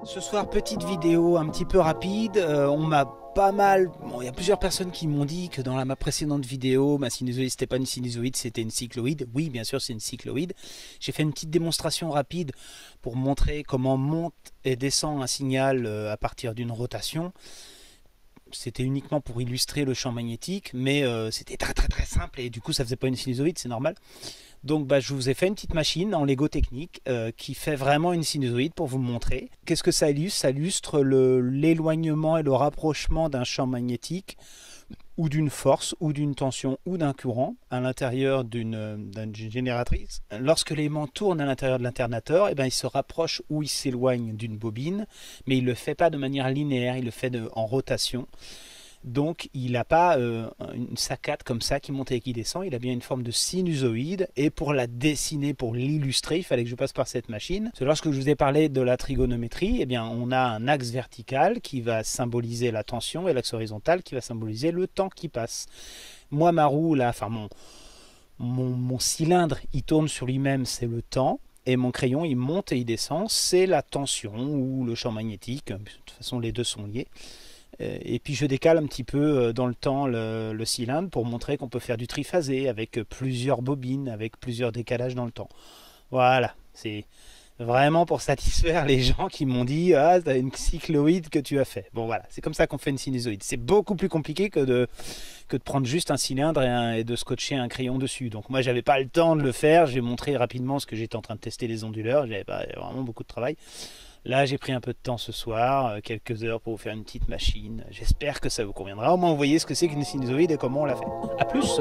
Ce soir, petite vidéo un petit peu rapide. On m'a pas mal... Bon, il y a plusieurs personnes qui m'ont dit que dans ma précédente vidéo, ma sinusoïde, c'était pas une sinusoïde, c'était une cycloïde. Oui, bien sûr, c'est une cycloïde. J'ai fait une petite démonstration rapide pour montrer comment monte et descend un signal à partir d'une rotation. C'était uniquement pour illustrer le champ magnétique, mais c'était très simple et du coup, ça faisait pas une sinusoïde, c'est normal. Donc je vous ai fait une petite machine en Lego technique qui fait vraiment une sinusoïde pour vous montrer. Qu'est-ce que ça illustre? Ça illustre l'éloignement et le rapprochement d'un champ magnétique ou d'une force ou d'une tension ou d'un courant à l'intérieur d'une génératrice. Lorsque l'élément tourne à l'intérieur de l'internateur, il se rapproche ou il s'éloigne d'une bobine, mais il ne le fait pas de manière linéaire, il le fait en rotation. Donc il n'a pas une saccade comme ça qui monte et qui descend, il a bien une forme de sinusoïde. Et pour la dessiner, pour l'illustrer, il fallait que je passe par cette machine. Parce que lorsque je vous ai parlé de la trigonométrie, on a un axe vertical qui va symboliser la tension et l'axe horizontal qui va symboliser le temps qui passe. Moi, ma roue, là, enfin mon cylindre, il tourne sur lui-même, c'est le temps. Et mon crayon, il monte et il descend, c'est la tension ou le champ magnétique. De toute façon, les deux sont liés. Et puis je décale un petit peu dans le temps le cylindre pour montrer qu'on peut faire du triphasé avec plusieurs bobines, avec plusieurs décalages dans le temps. Voilà, c'est vraiment pour satisfaire les gens qui m'ont dit « Ah, t'as une cycloïde que tu as fait ». Bon voilà, c'est comme ça qu'on fait une sinusoïde. C'est beaucoup plus compliqué que de prendre juste un cylindre et de scotcher un crayon dessus. Donc moi, j'avais pas le temps de le faire. J'ai montré rapidement ce que j'étais en train de tester les onduleurs. J'avais pas vraiment beaucoup de travail. Là, j'ai pris un peu de temps ce soir, quelques heures pour vous faire une petite machine. J'espère que ça vous conviendra. Au moins, vous voyez ce que c'est qu'une sinusoïde et comment on la fait. A plus!